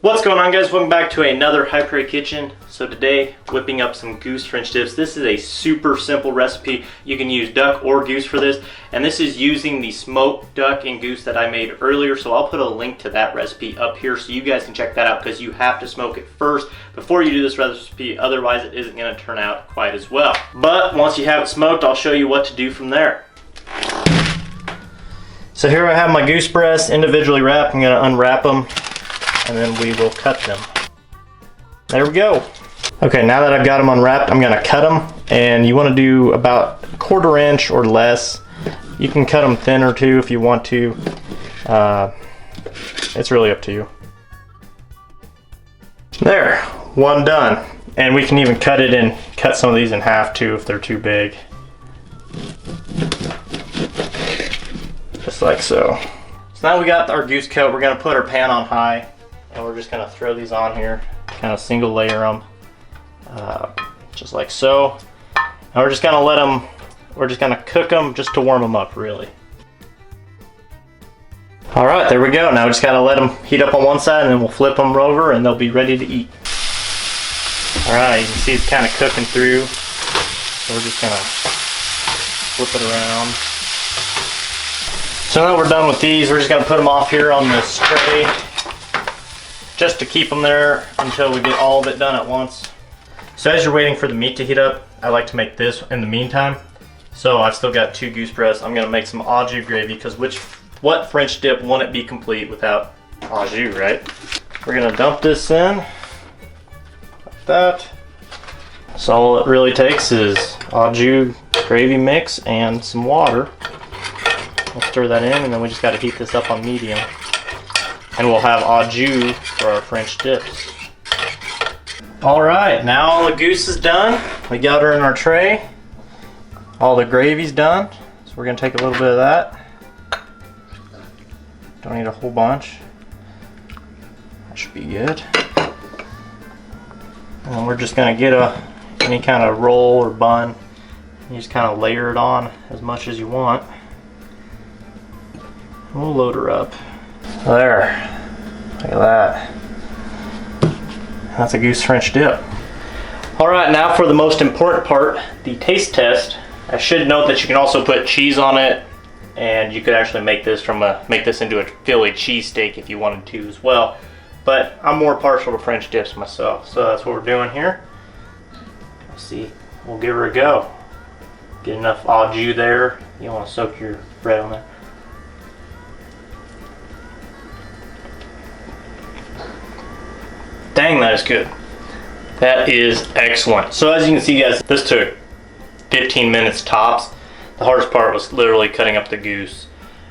What's going on, guys? Welcome back to another High Prairie Kitchen. So today, whipping up some goose French dips. This is a super simple recipe. You can use duck or goose for this. And this is using the smoked duck and goose that I made earlier. So I'll put a link to that recipe up here so you guys can check that out, because you have to smoke it first before you do this recipe. Otherwise, it isn't going to turn out quite as well. But once you have it smoked, I'll show you what to do from there. So here I have my goose breasts individually wrapped. I'm going to unwrap them, and then we will cut them. There we go. Okay, now that I've got them unwrapped, I'm gonna cut them, and you want to do about 1/4 inch or less. You can cut them thinner too if you want to. It's really up to you. There, one done. And we can even cut some of these in half too if they're too big. Just like so. So now we got our goose cut. We're gonna put our pan on high, and we're just gonna throw these on here, kind of single layer them, just like so. And we're just gonna cook them just to warm them up, really. All right, there we go. Now we just gotta let them heat up on one side, and then we'll flip them over, and they'll be ready to eat. All right, you can see it's kind of cooking through. So we're just gonna flip it around. So now we're done with these. We're just gonna put them off here on this tray, just to keep them there until we get all of it done at once. So as you're waiting for the meat to heat up, I like to make this in the meantime. So I've still got 2 goose breasts. I'm gonna make some au jus gravy, because what French dip wouldn't be complete without au jus, right? We're gonna dump this in, like that. So all it really takes is au jus gravy mix and some water. We'll stir that in, and then we just gotta heat this up on medium. And we'll have au jus for our French dips. All right, now all the goose is done. We got her in our tray. All the gravy's done. So we're gonna take a little bit of that. Don't need a whole bunch. That should be good. And we're just gonna get any kind of roll or bun. You just kind of layer it on as much as you want. And we'll load her up. There, look at that. That's a goose French dip. All right, now for the most important part, the taste test. I should note that you can also put cheese on it, and you could actually make this into a Philly cheesesteak if you wanted to as well. But I'm more partial to French dips myself, so that's what we're doing here. Let's see, we'll give her a go. Get enough au jus there. You don't want to soak your bread on there. Dang, that is good. That is excellent. So as you can see, guys, this took 15 minutes tops. The hardest part was literally cutting up the goose.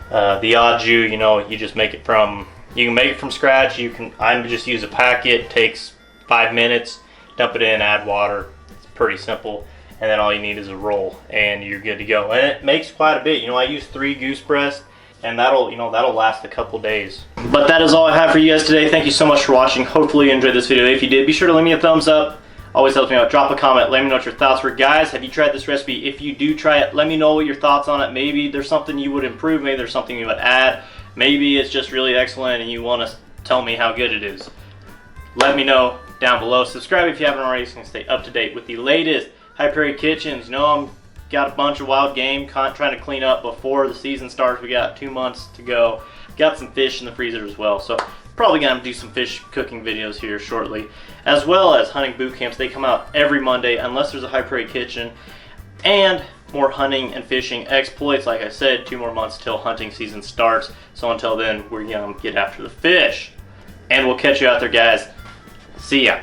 The au jus, you just make it from, you can make it from scratch. I just use a packet. It takes 5 minutes. Dump it in, add water. It's pretty simple. And then all you need is a roll, and you're good to go. And it makes quite a bit. I use 3 goose breasts, and that'll last a couple days. But that is all I have for you guys today. Thank you so much for watching. Hopefully you enjoyed this video. If you did, be sure to leave me a thumbs up. Always helps me out. Drop a comment. Let me know what your thoughts were. Guys, have you tried this recipe? If you do try it, let me know what your thoughts on it. Maybe there's something you would improve. Maybe there's something you would add. Maybe it's just really excellent and you want to tell me how good it is. Let me know down below. Subscribe if you haven't already, so you can stay up to date with the latest High Prairie Kitchens. I'm got a bunch of wild game trying to clean up before the season starts. We got 2 months to go. Got some fish in the freezer as well, so probably gonna do some fish cooking videos here shortly, as well as hunting boot camps. They come out every Monday unless there's a High Prairie Kitchen, and more hunting and fishing exploits. Like I said, 2 more months till hunting season starts, so until then we're gonna get after the fish, and we'll catch you out there, guys. See ya.